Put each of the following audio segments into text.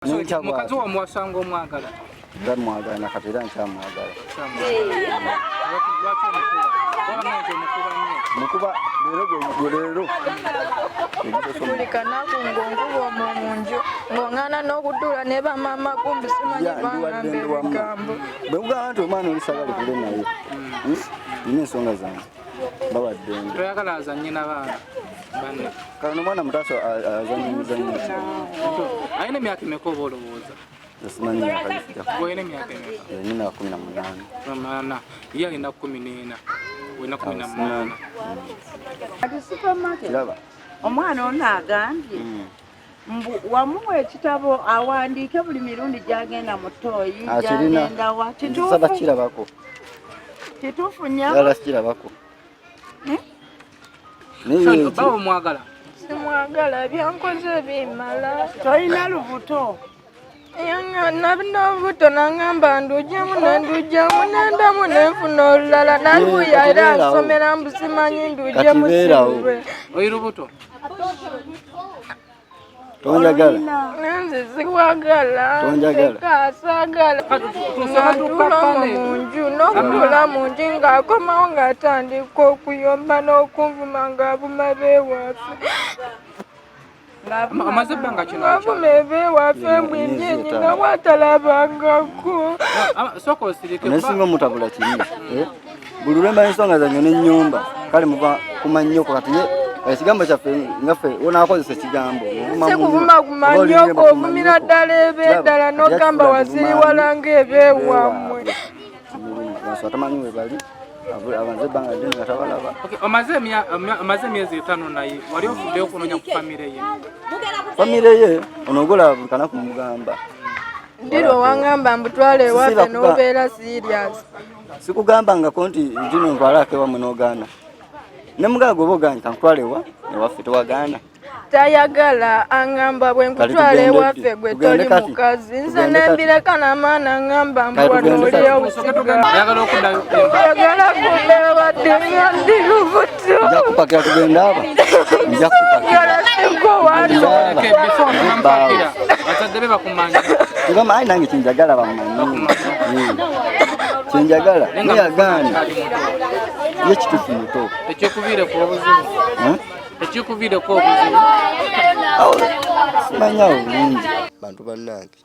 Mukazi wa mwasanga omwagala. Ndamwagala nakatera nkyamwagala. Mukuba lero kulikana kungongo munju ngongana n'okudula ne bamama kumbi simanyi bangambe bigambo bw'abantu omwana olisagala kule naye nina ensonga zange bawadde toyagala azannye n'abaana banne kano omwana mutaso azannye mizannyo ayina emyaka emeka oba olowooza simanyi myaka wena emyaka emeka nina 18 ye alina 14 wena 18 kiraba omwana ono agambye wamuwa ekitabo awandiike buli mirundi gyagenda mu ttooyi gyagenda wa kituufu nnyo kirabako bawo mwagala simwagala byankoze bimala tolina lubuto nabuto nangamba ndujjamu nendujjamu nendamu nenfuna olulala naluya era nsomera mbusimanyi ndujjamu sirwe oyi lubuto tonjagala nenze sikwagala kaasagala natulama munju n'okutula munju ng'akomawo ng'atandika okuyomba n'okunvuma ng'abuma beewaffe amaze ebbanga kino ng'abuma ebeewaffe mbwinyenyi nga bwatalabangako sooka osirike nesinga omutabula kiri buli lwemba ensonga zange n'ennyumba kale muva kumanyoko kati ekigambo kyaffe ngaffe onaakozesa ekigambo sekuvuma kumanyoko ovumira ddala ebeddala n'ogamba wasiriwala ng'ebeewammwe atamanyi we bali abanze ebbanga ddene nga tabalaba amaze emyezi 5 naye wali ofuddeyo okunoonya ku famire ye onogola bukana kumugamba ndiro wangamba mbutwale ewaffe n'obeera serious sikugambangako nti ntino ntwalako ewammwe n'ogaana ne mugago boganyi kankutwalewa ewaffe tewagaana tayagala angamba bwe nkutwala ewaffe gwe toli mukazi nze nembireka n'amaana angamba mbwanolya oyagala okuddayo oyagala kunda badde nga ndi lubuto njakupakira tugenda aba njakupakira siko wano batadde be bakumanya tugamba ayi nange kyenjagala bamumanyi kyenjagala niyagaana ye kitufu muto ekikuviireko obuzibu ekikuviireko obuzibu simanyawo bulungi bantu bannange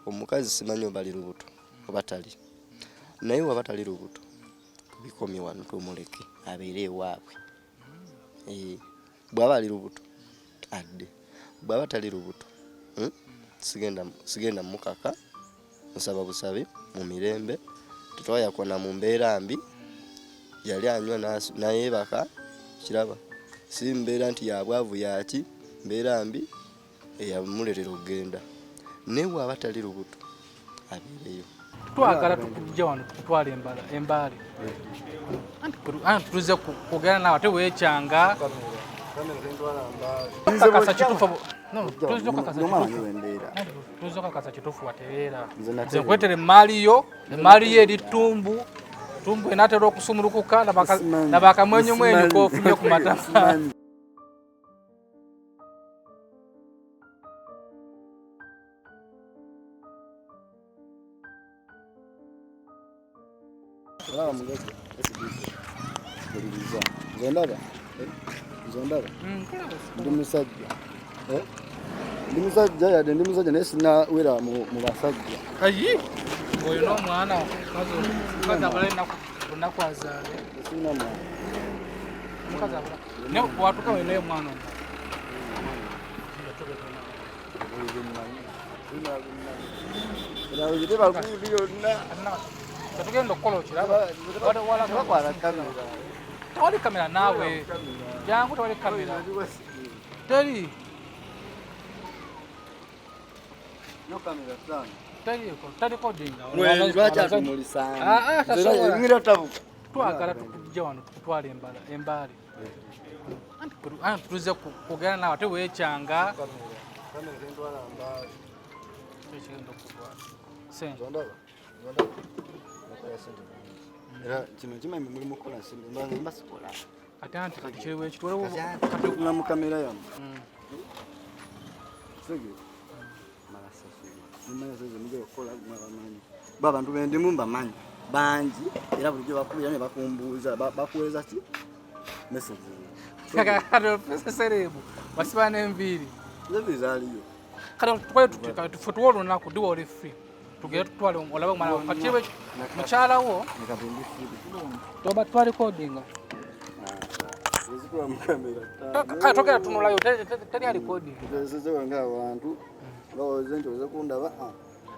omukazi simanyi oba ali lubuto oba tali naye waba tali lubuto bikomye wano tumuleke abeere ewaabwe bw'aba ali lubuto adde bw'aba tali lubuto sigenda mukaka nsaba busabe mu mirembe tetwayakona mu mbeera mbi yali anywa nayeebaka kiraba si mbeera nti yabwavu yaki mbeera mbi eyamuleetera okugenda naye bw'aba tali lubuto abeereyo twagala tukujja wano tukutwala embaale anti tuze kugenda nawe ate weekyanga kakasa kitufu tuzo kakasa kitufu watereera nze nkwetere emaali yo eri ttumbu enatera okusumulukuka nabakamwenyumwenyu kofunye ku matama ndi musajja yadde ndi musajja naye sinawera mu basajja ayi oyo n'omwana mukazi abala lunaku azaale mukazi abala naye watuka we naye mwana tetugenda okukola okiraba tewali kamera naawe jangu tewali kamera teri twagala tukujja wano tukutwala embaale anti tuze kugenda nawe ate weekyanga kino kimanyi mulimu kukola mbasikola ate anti kakiriwo ekitwalewo na mu kamera yamu simanya soze muje okukola mwabamanyi babantu bendimu mbamanyi bangi era bulijjo bakubira ne bakumbuuza bakuweza ki message kaka pesa serebu basibana enviri zebi zaliyo kale tukwaye tufutuwa olunaku diwa oli free tugere tutwale olaba mwana katiwe mukyala wo nikabendi free toba twa recording zikuwa mkamera kaka tokera tunulayo tani ya recording zeze wanga abantu lo zente uzekundaba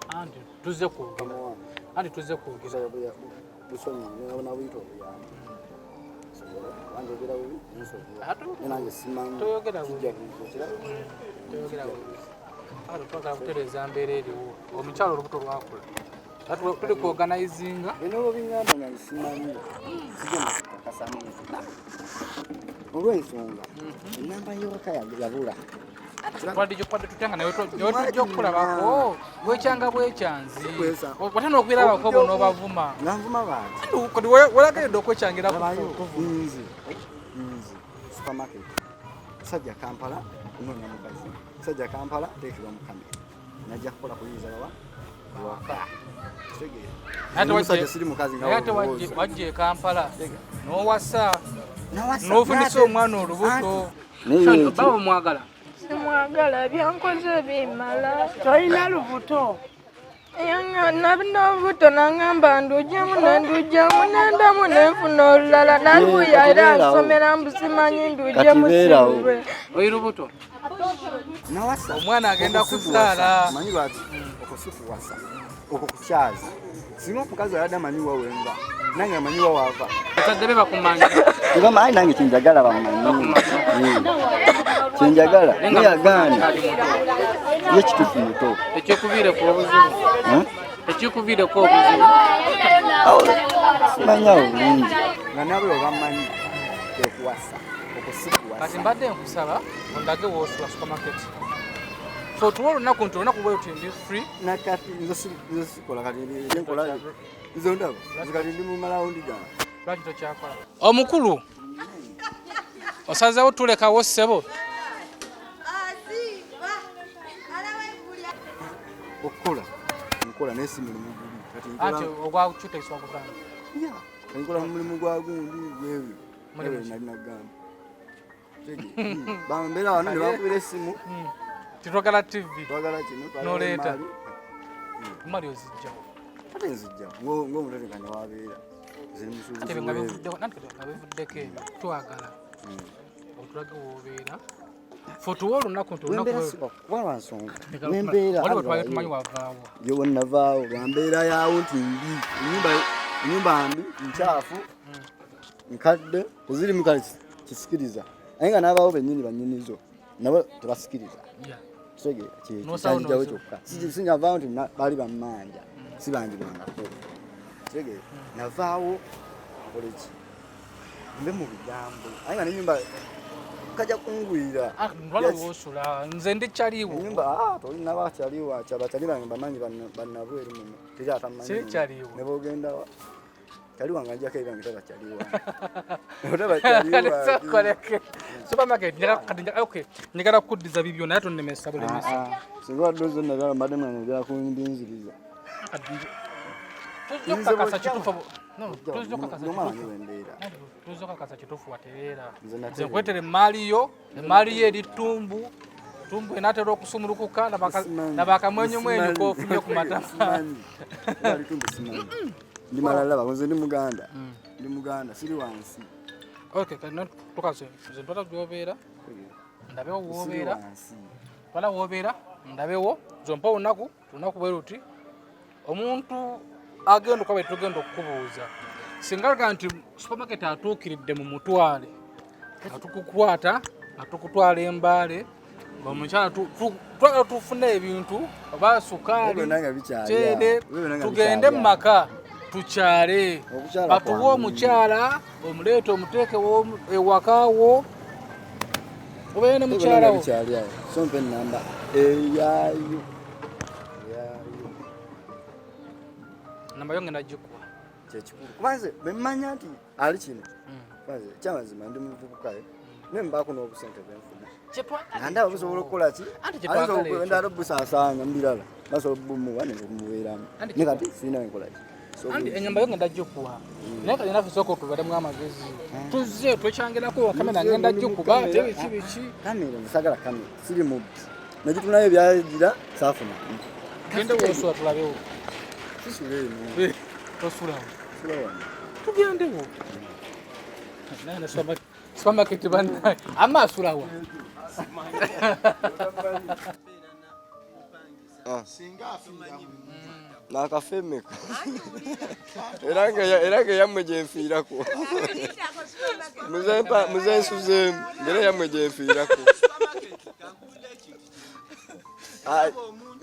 andi tuze kugira andi tuze kugira ya busonyi na wito ya wange bila ubi nso nange simanga toyogera kijja kujira toyogera alo twagala kutereza mbeera eriwo omukyalo olubuto lwakula tuli ku organizinga bino bingamba nga nsimanyi sigenda kakasamuni olw'ensonga enamba y'ewaka yabula kwadde tutanga naye tujja okukulabako bwekyanga bwekyanzi watana okwirabako bona obavuma nanvuma bantu kodi walagedde okwekyangiraku nzi supermarket sajja Kampala unonya mukazi sajja Kampala tekirwa mukamera najja kukola kuyinza baba waka ate wajje Kampala n'owasa n'ofunisa omwana olubuto baba mwagala simwagala byankoze bimala toyina lubuto n'obuto nangamba ndujjamu nendamu nenfuna olulala naluya era nsomera mbusimanyi ndujjamu sirwe oyi lubuto nawasa omwana agenda kuzaala manyi lwaki okusifuwasa okukukyaza singa omukazi ayadde amanyiwa wenva nange amanyiwa wava bazadde be bakumanya ayi nange kyenjagala bamanyi kyenjagala neyagaana ye kitufu muto ekikuviireko obuzibu ekikuviireko obuzibu simanyawo bulungi nga nabo bamanyi ekuwasa okusifuwasa kati mbadde nkusaba ondage woosula supermarket so tuwa olunaku nti olunaku bwe ndi free nakati nze sikola kati nkola nze ndaba kati ndi mu malawundi gano lwaki tokyakola omukulu osazeewo tulekawo ssebo okukola nkola naye si mulimu gubi ati ogwakyuta iswa kugamba nkola mulimu gwa gundi gwebyo nali nagamba bambeera wano ne bakubira essimu titwagala tv twagala kino noleeta mali ozijjawo ate nzijjawo ng'omutetekanya wabeera ate nga bivuddeko ebyo twagala otulage woobeera fe tuwa olunaku nti walwa nsonga wembeera waliwo twage tumanyi wavaawo yo wennavaawo lwambeera yaawo nti mbi enyumba mbi nkyafu nkadde tezirimu kale kisikiriza naye nga n'abaawo bennyini bannyinizo nabo tebasikiriza kyekitanjijawo kyokka sinyavaawo nti baali bammanja si banjibwangako kitegeera navaawo koleki mbe mu bigambo aye nga n'enyumba kajja kungwira ndwalowosula nze ndikyaliwo enyumba tolina bakyaliwo abakyali bange bamanyi bannabweru muno teri atamanyi ne bogendawa kyaliwo nga njako ebibange tabakyaliwa supermarket njagala kukuddiza bibyo naye tonnemesa bulemesa singa wadde zonna mbadde mwana njala kumbinziriza tuzokakasa kitufu watereera nze nkwetere emaali yo eri tumbu enatera okusumulukuka nabakamwenyumwenyu kofunye ku matama ndi malalaba nze ndi muganda siri wansi tukaze nze ntwala gyobeera ndabewo wobeera twala wobeera ndabewo zompa olunaku bwe luti omuntu agenda okaba tugenda okukubuuza singa nti supermarket atuukiridde mu mutwale atukukwata atukutwala embaale omukyala twagala tufune ebintu oba sukaali kyere tugende mu maka tukyale batuwe omukyala omuleeta omuteeke ewakawo obeere ne mukyalawo sompe enamba eyayo namba yo ngenda gikuwa kyekikulu kubanze bemmanya nti ali kino banze kyamazima ndi muvubukayo nembaako n'obusente bwenfuna nga ndaba busobola okukola ki ayinza okugenda busaasaanya mu birala baso bumu wane kumuweramu nekati sina enkola andi enyamba yo ngenda jjukuwa neka ina fisoko tubale mu amagezi tuzze twechangirako kamera ngenda jjukuba tebe kibiki kamera musagala kamera siri mu najitunaayo byajira safuna gende woswa tulabewo sisule tosula sulawa tugende wo nana supermarket bana ama sulawa nakafemeka eranga yamwe gyemfiirako muzensuzeemu ngera yamwe gyemfiirako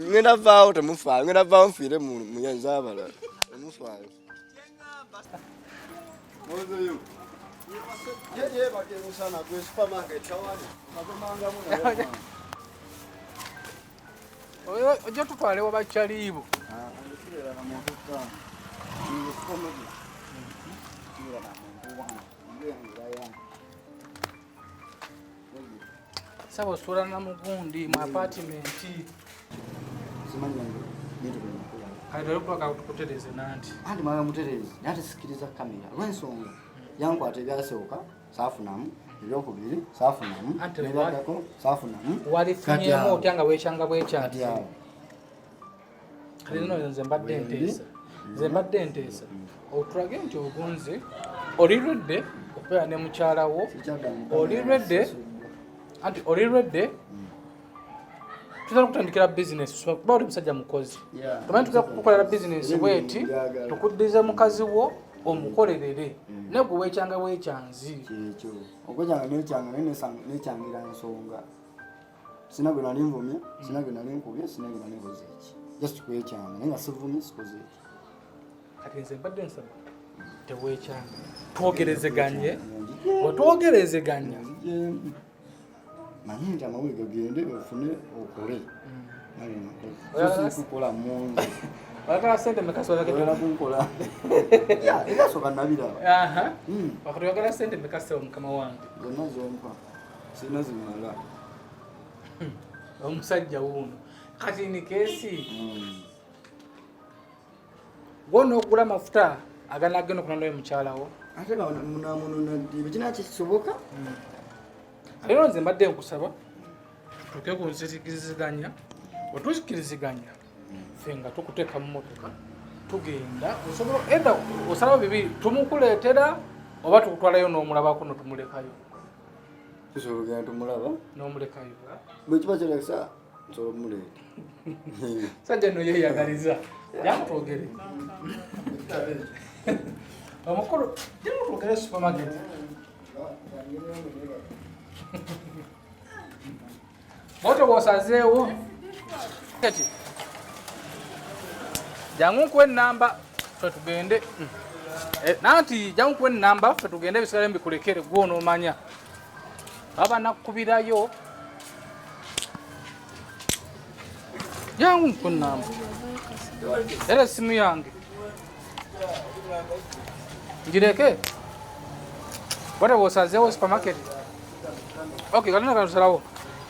ngenda vaawo temufaayo ngenda vaawo nfiire muyanza abalala temufaayo ojja tutwalewo bakyaliibo saba osula namugundi mu apartimenti kutereze nanti anti mwaga mutereze nati sikiriza kamera lwensonga yankwata ebyasooka saafunamu ebyokubiri saafunamu nebyadako saafunamu walifunyemu otyanga bwekyanga bwekyati kale nno nze mbadde nteesa otulage nti ogunze olirwedde okubeera ne mukyalawo olirwedde anti olirwedde tuzala kutandikira bizinesi kuba oli musajja mukozi tumanyi tugenda kukukolera bizinesi bweti tukuddize mukazi wo omukolerere negwe weekyanga weekyanzi ekyo okwekyanga necyangira ensonga sina gwe nali nvumye sina gwe nali nkubye sina gwe nali nkoze eki just kwekyanga naye nga sivumye sikoze eki kati nze mbadde nsaba teweekyanga twogerezeganye wetwogerezeganya manyi nti amawulire gagende ofune okole kukola mungu oyagala sente mekasola kunkola erasoka nabiraba wakati oyagala sente mekaseo mukama wange zonna zompa sirina zimala omusajja wuuno kati ni keesi gwona okugula amafuta aganagenda okunondayo mukyalawo ate munamunona ddi bekina kisoboka Lero nze mbadde nkusaba tuke ku nsikiriziganya otusikiriziganya fenga tukuteeka mu motoka tugenda osobola edda osalawo bibiri tumukuleetera oba tukutwalayo n'omulabako notumulekayo tusobola kugenda tumulaba n'omulekayo bwekiba kyolekisa nsobola muleeta sajja no yeyagaliza yamutwogere omukulu yamutwogere supermarket moto bosazeewo kati jangu nkuwe ennamba fe tugende nanti jangu nkuwe ennamba fe tugende ebisigale mbikulekere gwe onoomanya aba nakukubirayo jangu nkuwe ennamba era essimu yange ngireke wate bosazeewo supermarket okay kalina katusalawo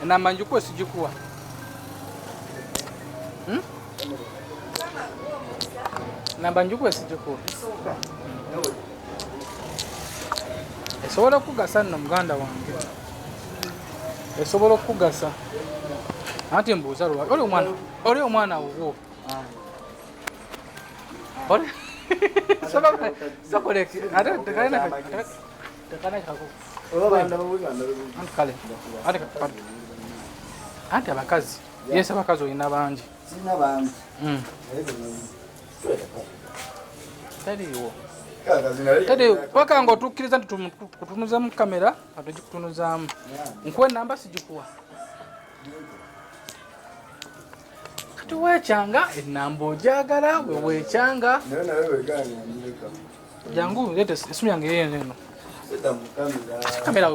enamba njikuwe sijikuwa namba njikuwe sijikuwa esobola okugasa nno muganda wange esobola okugasa anti mbuuza lwaki oli omwana wowo sokoleki ate tekanekako anti abakazi yesi abakazi olina bangi taliiwo tadi paka nga otukkiriza nti kutunuzamu kamera atugikutunuzaamu nkuwa enamba sigikuwa kati weekyanga enamba ojagala weweekyanga jangu leeta esimu yange yeeno kamera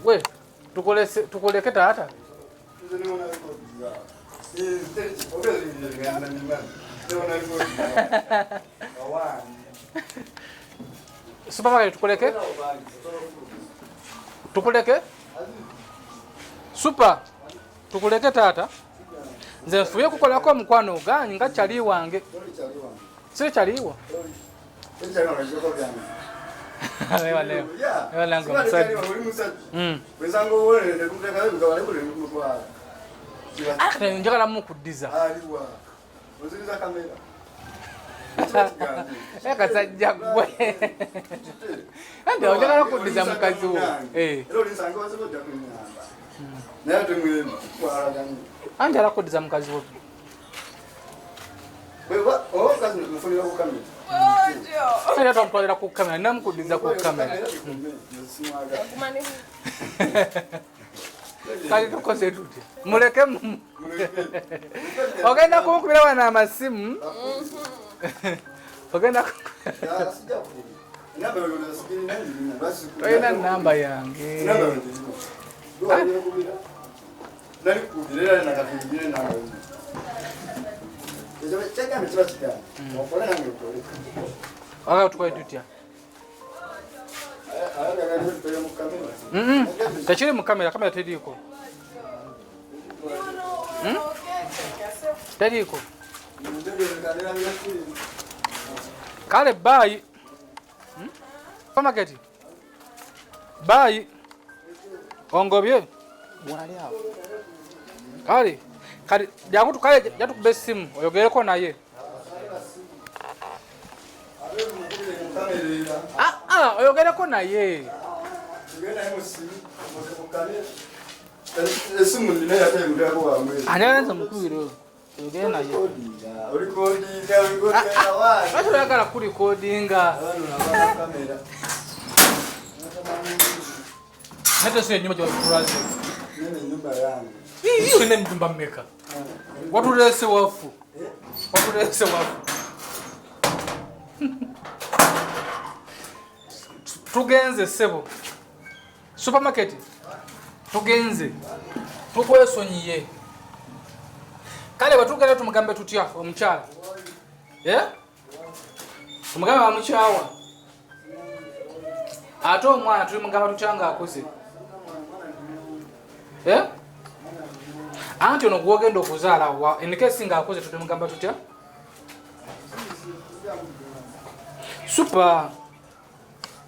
we tukoleke taata Supermarket tukuleke? Tukuleke? Super. Tukuleke tata. Nze nfuye kukolako omukwano ganyi nga kyali wange. Si kyaliwa. Ewa leo. Ewa lango msadi. Wezango wole ndekuteka nga wale kule mkwala. Njagala mukuddiza. Aliwa. Oziriza kamera. Kasajja gwe. Ande njagala kuddiza mukazi wo. Ero lisango wasoboja kunyamba. Naye tumwema kwala gani. Ande ala kuddiza mukazi wo. Wewe kazi mfunira ku kamera. Aya tumpolera ku kamera namukuddiza ku kamera. Kali tukoze tuti. Muleke ogenda kunkubira wana amasimu. Ogenda oyina namba yange. Aga tukwaye tutya. Tekiri mu kamera, kamera teriiko. Teriiko. Kale bye. Supermarket. Bye. Ongobye. Wali awo. Kale. Kale jakutu kale jatukube simu oyogereko naye. Oyogereko naye. Esimu ndine yate mudako wa mwezi. Anyanza mukubiro. Oyogere naye. Recordinga awa. Bacho yakala ku recordinga. Kamera. Hata sio nyumba ya kurazi. Nene nyumba yangu. Hiyo ni mjumba mmeka. Watu lese wafu. Watu lese wafu. Tugenze sebo. Supermarket. Tugenze. Tukwesonyiye. Kale batugera tumugambe tutya omukyala. Tumugambe amukyawa. Ate omwana tuli mugamba tutyanga akoze. Anti ono gwogenda okuzaala wa enikesi nga akoze tutemugamba tutya?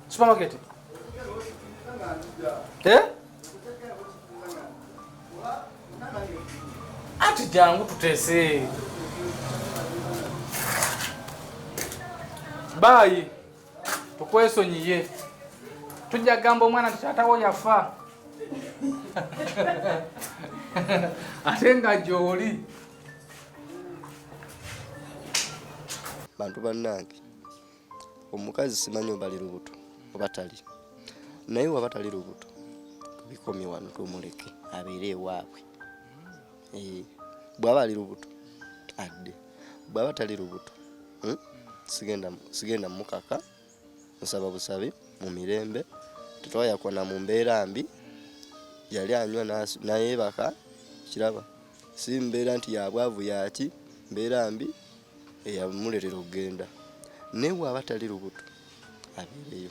Supermarket. Ati jangu tutese. Bye. Tukwesonyiye. Tujja gamba omwana tatawo yafa. Atenga joli. Bantu bannange. Omukazi simanyi obali lubuto obatali. Naye wabatali lubuto. Bikomi wano tumuleke abeere ewaabwe. Bwaba ali lubuto adde. Bwaba tali lubuto. Sigenda mukaka. Nsaba busabe mu mirembe. Tutwaya kona mu mbeera mbi. Yali anywa nayebaka kiraba. Si mbeera nti yabwavu yaki mbeera mbi eyamuletera okugenda. Ne bwaba tali lubuto abeereyo.